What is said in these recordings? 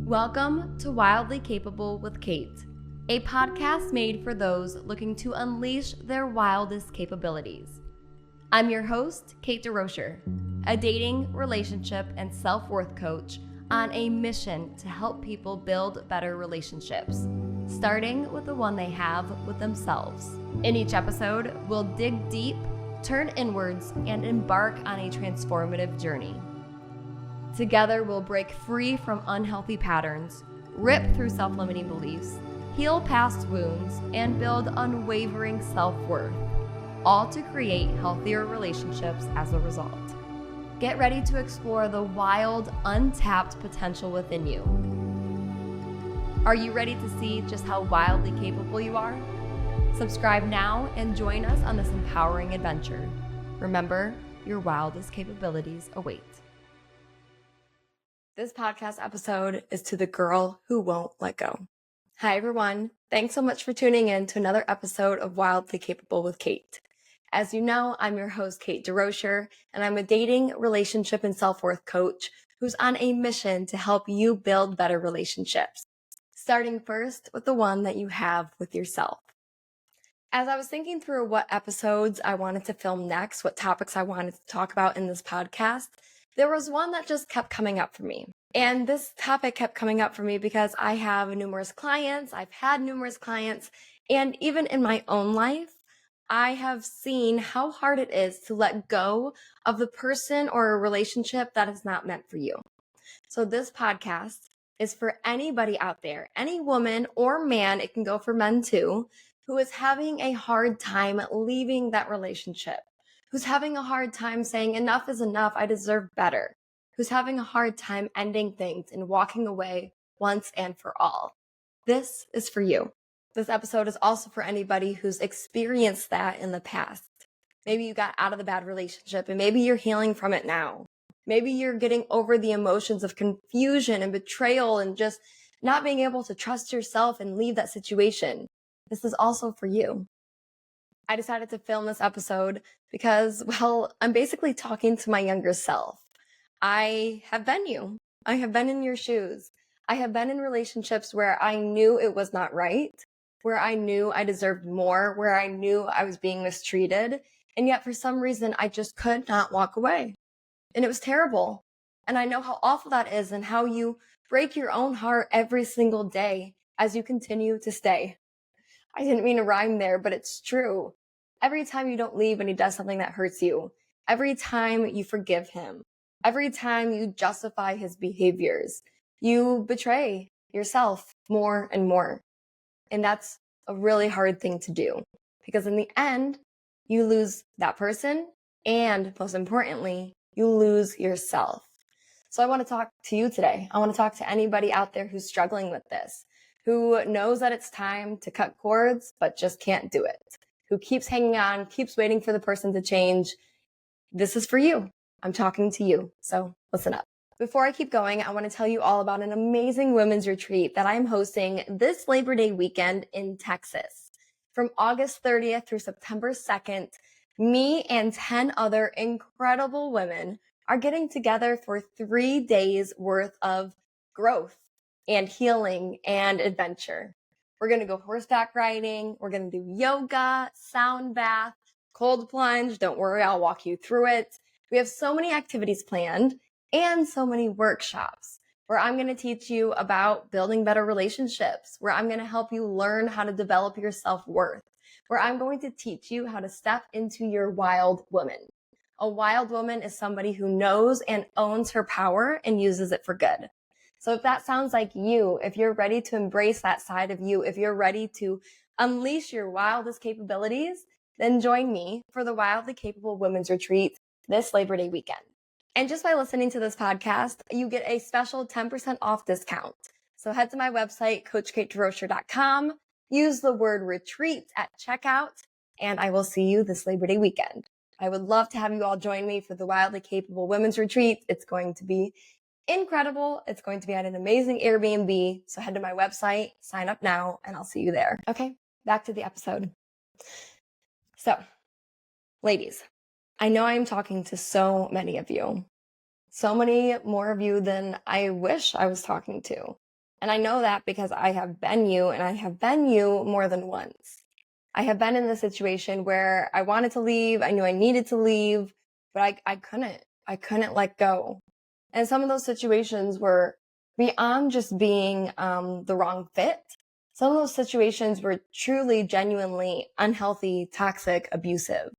Welcome to Wildly Capable with Kate, a podcast made for those looking to unleash their wildest capabilities. I'm your host, Kate DeRocher, a dating, relationship, and self-worth coach on a mission to help people build better relationships, starting with the one they have with themselves. In each episode, we'll dig deep, turn inwards, and embark on a transformative journey. Together, we'll break free from unhealthy patterns, rip through self-limiting beliefs, heal past wounds, and build unwavering self-worth, all to create healthier relationships as a result. Get ready to explore the wild, untapped potential within you. Are you ready to see just how wildly capable you are? Subscribe now and join us on this empowering adventure. Remember, your wildest capabilities await. This podcast episode is to the girl who won't let go. Hi, everyone. Thanks so much for tuning in to another episode of Wildly Capable with Kate. As you know, I'm your host, Kate DeRocher, and I'm a dating, relationship, and self-worth coach who's on a mission to help you build better relationships, starting first with the one that you have with yourself. As I was thinking through what episodes I wanted to film next, what topics I wanted to talk about in this podcast, there was one that just kept coming up for me. And this topic kept coming up for me because I have numerous clients, I've had numerous clients, and even in my own life, I have seen how hard it is to let go of the person or a relationship that is not meant for you. So this podcast is for anybody out there, any woman or man, it can go for men too, who is having a hard time leaving that relationship, who's having a hard time saying enough is enough, I deserve better, who's having a hard time ending things and walking away once and for all. This is for you. This episode is also for anybody who's experienced that in the past. Maybe you got out of the bad relationship and maybe you're healing from it now. Maybe you're getting over the emotions of confusion and betrayal and just not being able to trust yourself and leave that situation. This is also for you. I decided to film this episode because, well, I'm basically talking to my younger self. I have been you. I have been in your shoes. I have been in relationships where I knew it was not right, where I knew I deserved more, where I knew I was being mistreated, and yet for some reason I just could not walk away. And it was terrible. And I know how awful that is and how you break your own heart every single day as you continue to stay. I didn't mean to rhyme there, but it's true. Every time you don't leave and he does something that hurts you, every time you forgive him, every time you justify his behaviors, you betray yourself more and more. And that's a really hard thing to do because in the end, you lose that person and most importantly, you lose yourself. So I want to talk to you today. I want to talk to anybody out there who's struggling with this, who knows that it's time to cut cords, but just can't do it, who keeps hanging on, keeps waiting for the person to change. This is for you. I'm talking to you. So listen up. Before I keep going, I want to tell you all about an amazing women's retreat that I'm hosting this Labor Day weekend in Texas. From August 30th through September 2nd, me and 10 other incredible women are getting together for 3 days worth of growth and healing and adventure. We're going to go horseback riding. We're going to do yoga, sound bath, cold plunge. Don't worry, I'll walk you through it. We have so many activities planned and so many workshops where I'm going to teach you about building better relationships, where I'm going to help you learn how to develop your self-worth, where I'm going to teach you how to step into your wild woman. A wild woman is somebody who knows and owns her power and uses it for good. So if that sounds like you, if you're ready to embrace that side of you, if you're ready to unleash your wildest capabilities, then join me for the Wildly Capable Women's Retreat this Labor Day weekend. And just by listening to this podcast, you get a special 10% off discount. So head to my website, CoachKateDeRocher.com, use the word retreat at checkout, and I will see you this Labor Day weekend. I would love to have you all join me for the Wildly Capable Women's Retreat. It's going to be incredible. It's going to be at an amazing Airbnb. So head to my website, sign up now, and I'll see you there. Okay, back to the episode. So, ladies, I know I'm talking to so many of you, so many more of you than I wish I was talking to. And I know that because I have been you, and I have been you more than once. I have been in the situation where I wanted to leave. I knew I needed to leave, but I couldn't. I couldn't let go. And some of those situations were beyond just being the wrong fit. Some of those situations were truly, genuinely unhealthy, toxic, abusive.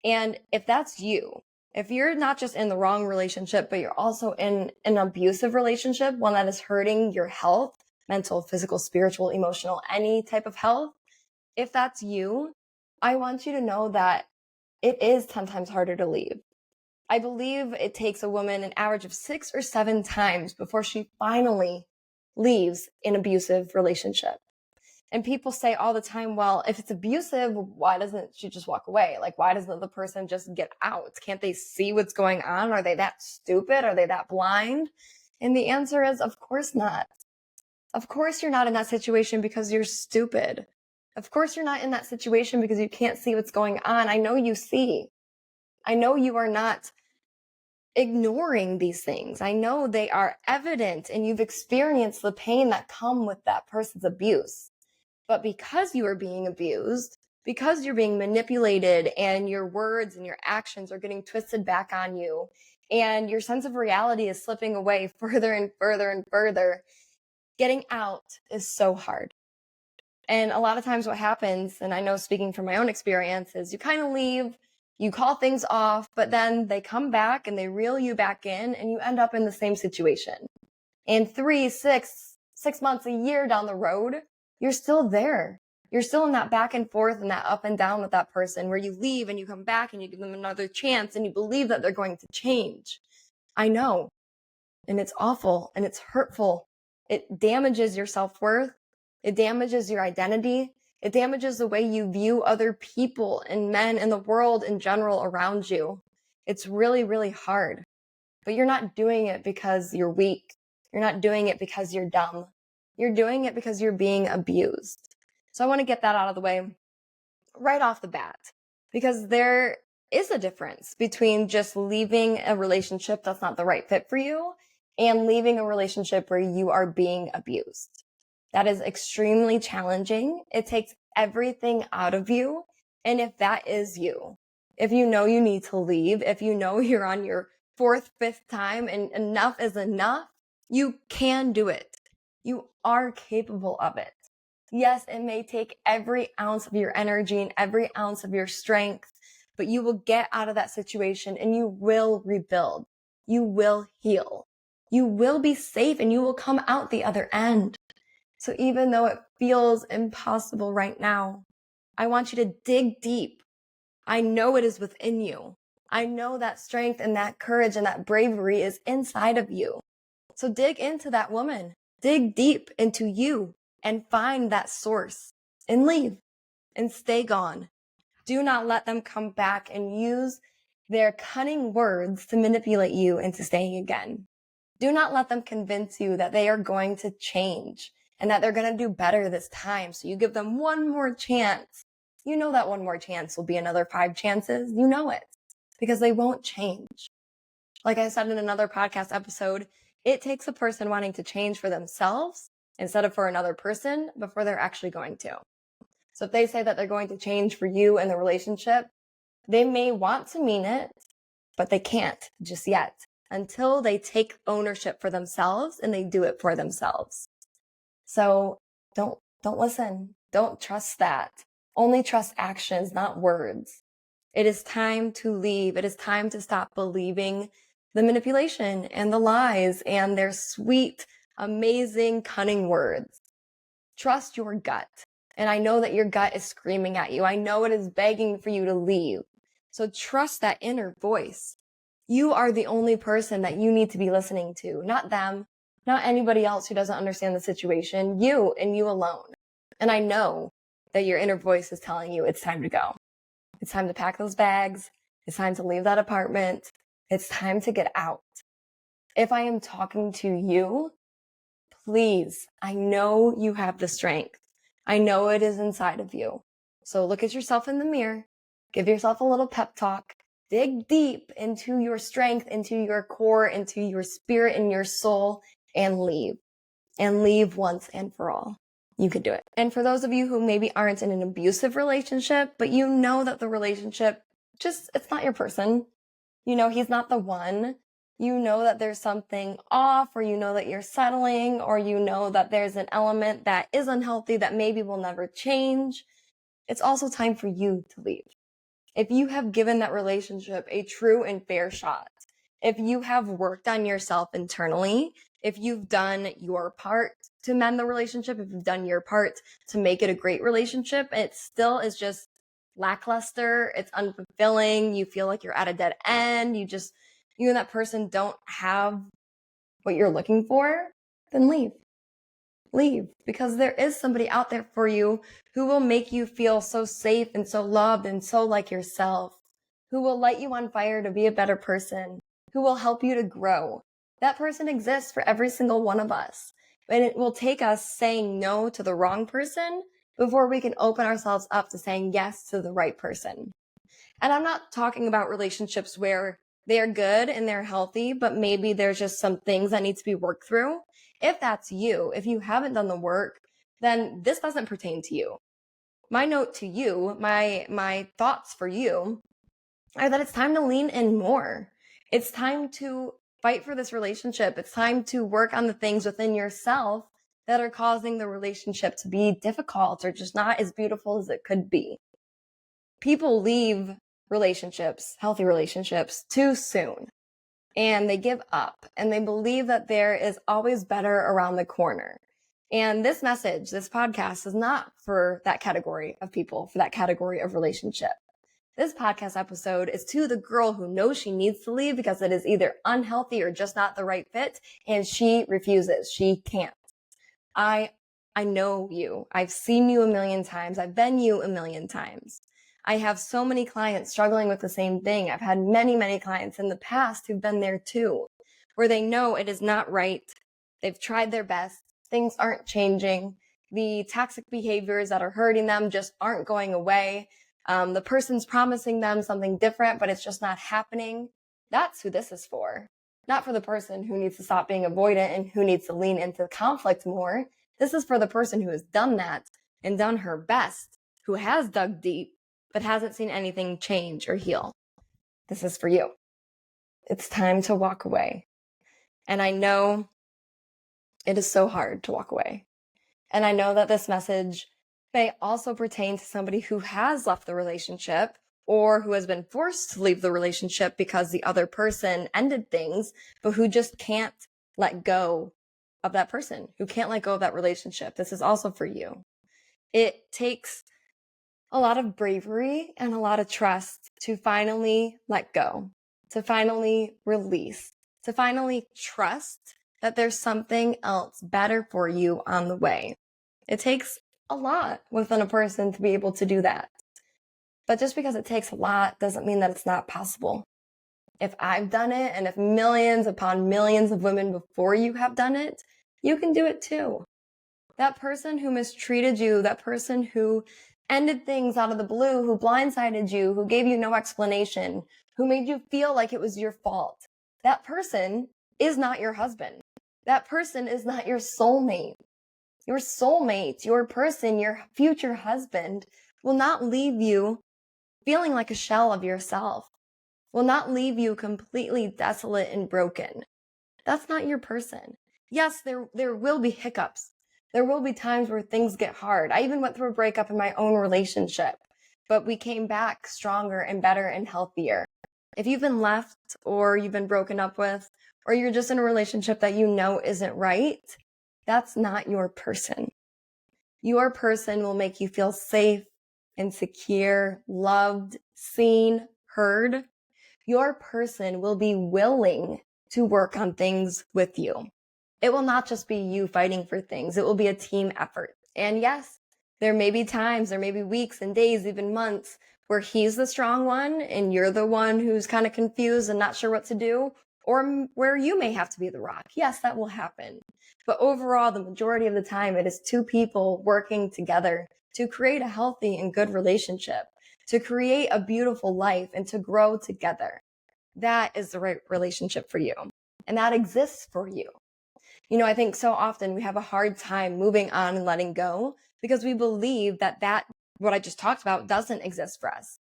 And if that's you, if you're not just in the wrong relationship, but you're also in an abusive relationship, one that is hurting your health, mental, physical, spiritual, emotional, any type of health, if that's you, I want you to know that it is 10 times harder to leave. I believe it takes a woman an average of 6 or 7 times before she finally leaves an abusive relationship. And people say all the time, well, if it's abusive, why doesn't she just walk away? Like, why doesn't the person just get out? Can't they see what's going on? Are they that stupid? Are they that blind? And the answer is, of course not. Of course you're not in that situation because you're stupid. Of course you're not in that situation because you can't see what's going on. I know you see. I know you are not ignoring these things. I know they are evident and you've experienced the pain that come with that person's abuse. But because you are being abused, because you're being manipulated and your words and your actions are getting twisted back on you and your sense of reality is slipping away further and further and further, getting out is so hard. And a lot of times what happens, and I know speaking from my own experience, is you kind of leave, you call things off, but then they come back and they reel you back in and you end up in the same situation. And 3, 6 months, a year down the road, you're still there. You're still in that back and forth and that up and down with that person where you leave and you come back and you give them another chance and you believe that they're going to change. I know. And it's awful and it's hurtful. It damages your self-worth. It damages your identity. It damages the way you view other people and men and the world in general around you. It's really, really hard. But you're not doing it because you're weak. You're not doing it because you're dumb. You're doing it because you're being abused. So I want to get that out of the way right off the bat, because there is a difference between just leaving a relationship that's not the right fit for you and leaving a relationship where you are being abused. That is extremely challenging. It takes everything out of you. And if that is you, if you know you need to leave, if you know you're on your 4th, 5th time and enough is enough, you can do it. You are capable of it. Yes, it may take every ounce of your energy and every ounce of your strength, but you will get out of that situation and you will rebuild. You will heal. You will be safe and you will come out the other end. So even though it feels impossible right now, I want you to dig deep. I know it is within you. I know that strength and that courage and that bravery is inside of you. So dig into that woman. Dig deep into you and find that source and leave and stay gone. Do not let them come back and use their cunning words to manipulate you into staying again. Do not let them convince you that they are going to change and that they're going to do better this time. So you give them one more chance. You know that one more chance will be another 5 chances. You know it because they won't change. Like I said in another podcast episode, it takes a person wanting to change for themselves instead of for another person before they're actually going to. So if they say that they're going to change for you in the relationship, they may want to mean it, but they can't just yet until they take ownership for themselves and they do it for themselves. So don't listen. Don't trust that. Only trust actions, not words. It is time to leave. It is time to stop believing the manipulation and the lies and their sweet, amazing, cunning words. Trust your gut. And I know that your gut is screaming at you. I know it is begging for you to leave. So trust that inner voice. You are the only person that you need to be listening to, not them, not anybody else who doesn't understand the situation, you and you alone. And I know that your inner voice is telling you it's time to go. It's time to pack those bags. It's time to leave that apartment. It's time to get out. If I am talking to you, please, I know you have the strength. I know it is inside of you. So look at yourself in the mirror, give yourself a little pep talk, dig deep into your strength, into your core, into your spirit and your soul, and leave. and leave once and for all. You can do it. And for those of you who maybe aren't in an abusive relationship, but you know that the relationship it's not your person. You know, he's not the one. You know that there's something off, or you know that you're settling, or you know that there's an element that is unhealthy that maybe will never change. It's also time for you to leave. If you have given that relationship a true and fair shot, if you have worked on yourself internally, if you've done your part to mend the relationship, if you've done your part to make it a great relationship, and it still is just lackluster, it's unfulfilling, you feel like you're at a dead end, you and that person don't have what you're looking for, then leave. Leave, because there is somebody out there for you who will make you feel so safe and so loved and so like yourself, who will light you on fire to be a better person, who will help you to grow. That person exists for every single one of us. And it will take us saying no to the wrong person before we can open ourselves up to saying yes to the right person. And I'm not talking about relationships where they're good and they're healthy, but maybe there's just some things that need to be worked through. If that's you, if you haven't done the work, then this doesn't pertain to you. My note to you, my thoughts for you are that it's time to lean in more. It's time to fight for this relationship. It's time to work on the things within yourself that are causing the relationship to be difficult or just not as beautiful as it could be. People leave relationships, healthy relationships, too soon. And they give up and they believe that there is always better around the corner. And this message, this podcast is not for that category of people, for that category of relationship. This podcast episode is to the girl who knows she needs to leave because it is either unhealthy or just not the right fit, and she refuses. She can't. I know you. I've seen you a million times. I've been you a million times. I have so many clients struggling with the same thing. I've had many, many clients in the past who've been there too, where they know it is not right. They've tried their best. Things aren't changing. The toxic behaviors that are hurting them just aren't going away. The person's promising them something different, but it's just not happening. That's who this is for. Not for the person who needs to stop being avoidant and who needs to lean into conflict more. This is for the person who has done that and done her best, who has dug deep, but hasn't seen anything change or heal. This is for you. It's time to walk away. And I know it is so hard to walk away. And I know that this message may also pertain to somebody who has left the relationship or who has been forced to leave the relationship because the other person ended things, but who just can't let go of that person, who can't let go of that relationship. This is also for you. It takes a lot of bravery and a lot of trust to finally let go, to finally release, to finally trust that there's something else better for you on the way. It takes a lot within a person to be able to do that. But just because it takes a lot doesn't mean that it's not possible. If I've done it, and if millions upon millions of women before you have done it, you can do it too. That person who mistreated you, that person who ended things out of the blue, who blindsided you, who gave you no explanation, who made you feel like it was your fault, that person is not your husband. That person is not your soulmate. Your soulmate, your person, your future husband will not leave you feeling like a shell of yourself, will not leave you completely desolate and broken. That's not your person. Yes, there will be hiccups. There will be times where things get hard. I even went through a breakup in my own relationship, but we came back stronger and better and healthier. If you've been left or you've been broken up with, or you're just in a relationship that you know isn't right, that's not your person. Your person will make you feel safe and secure, loved, seen, heard. Your person will be willing to work on things with you. It will not just be you fighting for things. It will be a team effort. And yes, there may be times, there may be weeks and days, even months, where he's the strong one and you're the one who's kind of confused and not sure what to do, or where you may have to be the rock. Yes, that will happen. But overall, the majority of the time, it is two people working together to create a healthy and good relationship, to create a beautiful life, and to grow together. That is the right relationship for you. And that exists for you. I think so often we have a hard time moving on and letting go because we believe that what I just talked about doesn't exist for us.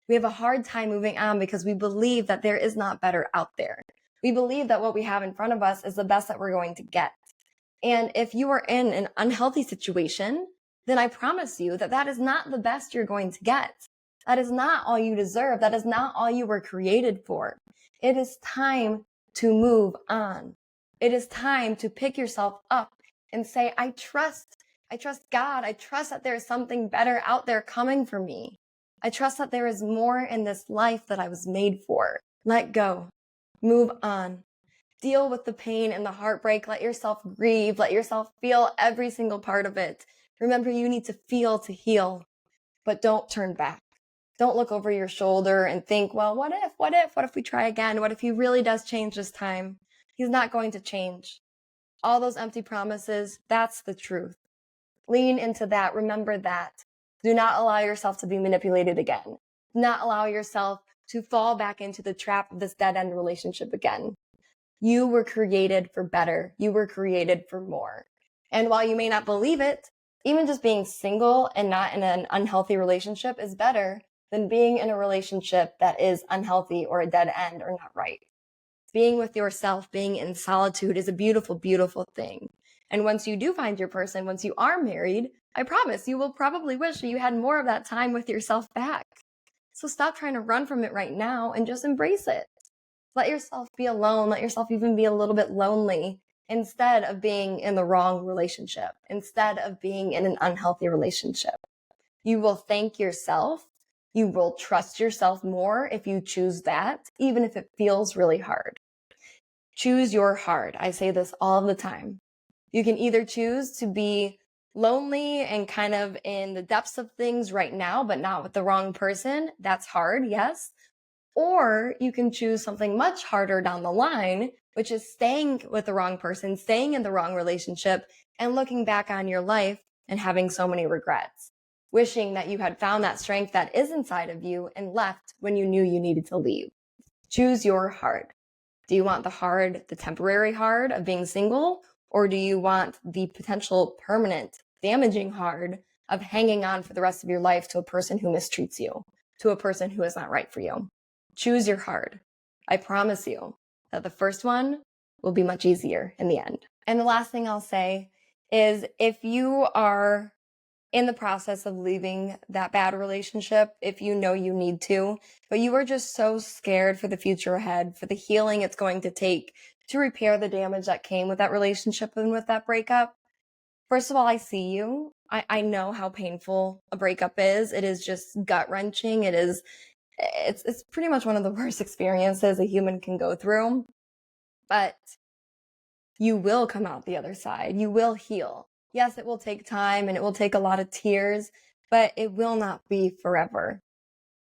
We have a hard time moving on because we believe that there is not better out there. We believe that what we have in front of us is the best that we're going to get. And if you are in an unhealthy situation, then I promise you that that is not the best you're going to get. That is not all you deserve. That is not all you were created for. It is time to move on. It is time to pick yourself up and say, I trust God. I trust that there is something better out there coming for me. I trust that there is more in this life that I was made for. Let go. Move on. Deal with the pain and the heartbreak. Let yourself grieve. Let yourself feel every single part of it. Remember, you need to feel to heal, but don't turn back. Don't look over your shoulder and think, well, what if we try again? What if he really does change this time? He's not going to change. All those empty promises, that's the truth. Lean into that. Remember that. Do not allow yourself to be manipulated again. Do not allow yourself to fall back into the trap of this dead-end relationship again. You were created for better. You were created for more. And while you may not believe it, even just being single and not in an unhealthy relationship is better than being in a relationship that is unhealthy or a dead end or not right. Being with yourself, being in solitude is a beautiful, beautiful thing. And once you do find your person, once you are married, I promise you will probably wish you had more of that time with yourself back. So stop trying to run from it right now and just embrace it. Let yourself be alone. Let yourself even be a little bit lonely instead of being in the wrong relationship, instead of being in an unhealthy relationship. You will thank yourself. You will trust yourself more if you choose that, even if it feels really hard. Choose your hard. I say this all the time. You can either choose to be lonely and kind of in the depths of things right now, but not with the wrong person. That's hard, yes. Or you can choose something much harder down the line, which is staying with the wrong person, staying in the wrong relationship, and looking back on your life and having so many regrets, wishing that you had found that strength that is inside of you and left when you knew you needed to leave. Choose your hard. Do you want the hard, the temporary hard of being single, or do you want the potential permanent, damaging hard of hanging on for the rest of your life to a person who mistreats you, to a person who is not right for you? Choose your hard. I promise you that the first one will be much easier in the end. And the last thing I'll say is if you are in the process of leaving that bad relationship, if you know you need to, but you are just so scared for the future ahead, for the healing it's going to take to repair the damage that came with that relationship and with that breakup. First of all, I see you. I know how painful a breakup is. It is just gut-wrenching. It's pretty much one of the worst experiences a human can go through, but you will come out the other side. You will heal. Yes, it will take time and it will take a lot of tears, but it will not be forever.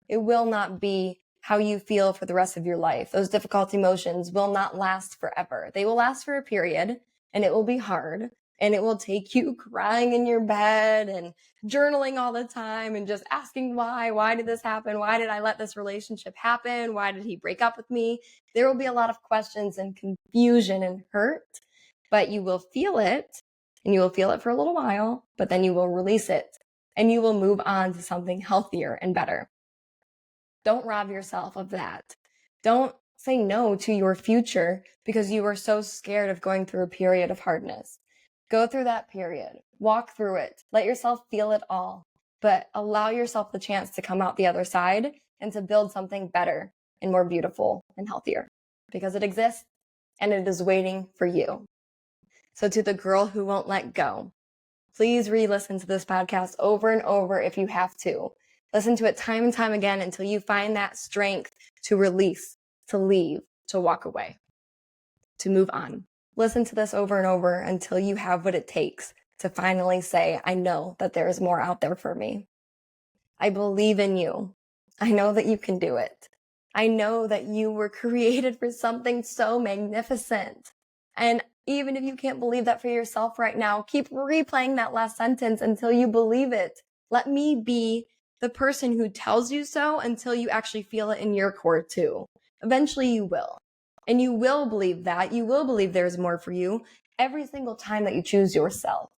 It will not be how you feel for the rest of your life. Those difficult emotions will not last forever. They will last for a period and it will be hard. And it will take you crying in your bed and journaling all the time and just asking why did this happen? Why did I let this relationship happen? Why did he break up with me? There will be a lot of questions and confusion and hurt, but you will feel it and you will feel it for a little while, but then you will release it and you will move on to something healthier and better. Don't rob yourself of that. Don't say no to your future because you are so scared of going through a period of hardness. Go through that period, walk through it, let yourself feel it all, but allow yourself the chance to come out the other side and to build something better and more beautiful and healthier because it exists and it is waiting for you. So to the girl who won't let go, please re-listen to this podcast over and over if you have to. Listen to it time and time again until you find that strength to release, to leave, to walk away, to move on. Listen to this over and over until you have what it takes to finally say, I know that there is more out there for me. I believe in you. I know that you can do it. I know that you were created for something so magnificent. And even if you can't believe that for yourself right now, keep replaying that last sentence until you believe it. Let me be the person who tells you so until you actually feel it in your core too. Eventually you will. And you will believe that. You will believe there's more for you. every single time that you choose yourself,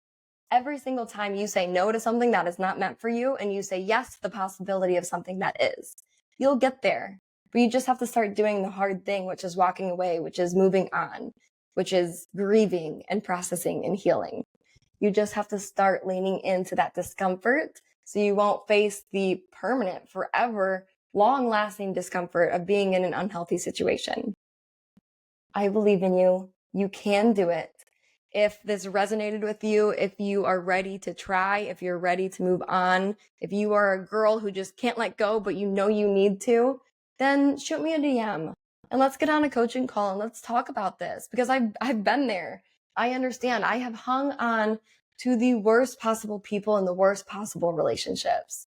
every single time you say no to something that is not meant for you and you say yes to the possibility of something that is, you'll get there. But you just have to start doing the hard thing, which is walking away, which is moving on, which is grieving and processing and healing. You just have to start leaning into that discomfort so you won't face the permanent, forever, long-lasting discomfort of being in an unhealthy situation. I believe in you. You can do it. If this resonated with you, if you are ready to try, if you're ready to move on, if you are a girl who just can't let go, but you know you need to, then shoot me a DM and let's get on a coaching call and let's talk about this, because I've been there. I understand. I have hung on to the worst possible people in the worst possible relationships.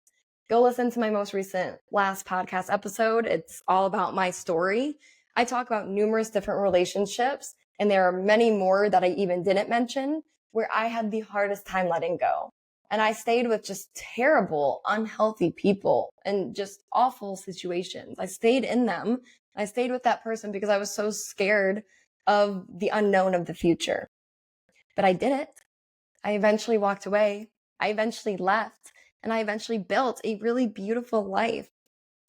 Go listen to my most recent last podcast episode. It's all about my story. I talk about numerous different relationships, and there are many more that I even didn't mention where I had the hardest time letting go. And I stayed with just terrible, unhealthy people and just awful situations. I stayed in them. I stayed with that person because I was so scared of the unknown of the future. But I did it. I eventually walked away. I eventually left, and I eventually built a really beautiful life.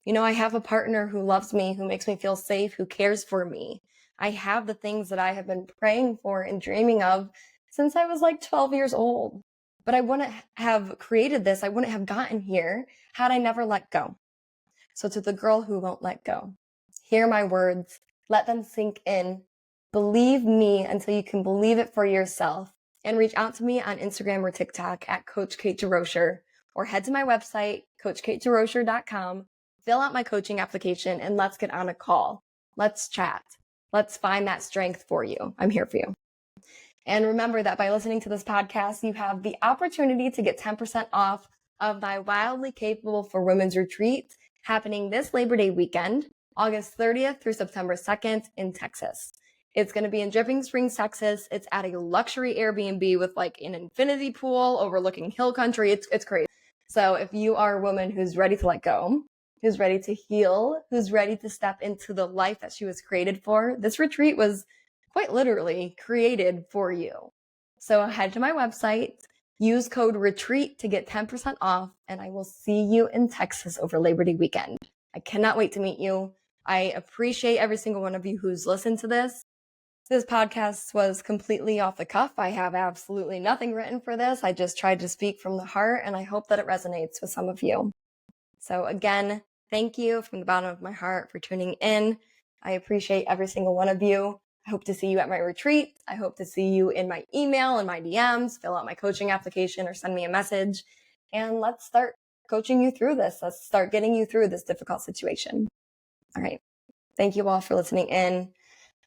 You know, I have a partner who loves me, who makes me feel safe, who cares for me. I have the things that I have been praying for and dreaming of since I was like 12 years old. But I wouldn't have created this. I wouldn't have gotten here had I never let go. So to the girl who won't let go, hear my words, let them sink in. Believe me until you can believe it for yourself, and reach out to me on Instagram or TikTok at Coach Kate DeRocher, or head to my website, CoachKateDeRocher.com, fill out my coaching application, and let's get on a call. Let's chat. Let's find that strength for you. I'm here for you. And remember that by listening to this podcast, you have the opportunity to get 10% off of my Wildly Capable for Women's Retreat happening this Labor Day weekend, August 30th through September 2nd in Texas. It's going to be in Dripping Springs, Texas. It's at a luxury Airbnb with like an infinity pool overlooking hill country. It's crazy. So if you are a woman who's ready to let go, who's ready to heal, who's ready to step into the life that she was created for, this retreat was quite literally created for you. So head to my website, use code RETREAT to get 10% off, and I will see you in Texas over Labor Day weekend. I cannot wait to meet you. I appreciate every single one of you who's listened to this. This podcast was completely off the cuff. I have absolutely nothing written for this. I just tried to speak from the heart, and I hope that it resonates with some of you. So again, thank you from the bottom of my heart for tuning in. I appreciate every single one of you. I hope to see you at my retreat. I hope to see you in my email and my DMs. Fill out my coaching application or send me a message. And let's start coaching you through this. Let's start getting you through this difficult situation. All right. Thank you all for listening in.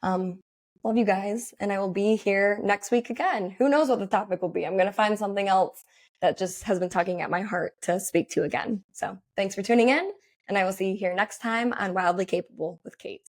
Love you guys. And I will be here next week again. Who knows what the topic will be? I'm going to find something else that just has been tugging at my heart to speak to again. So thanks for tuning in. And I will see you here next time on Wildly Capable with Kate.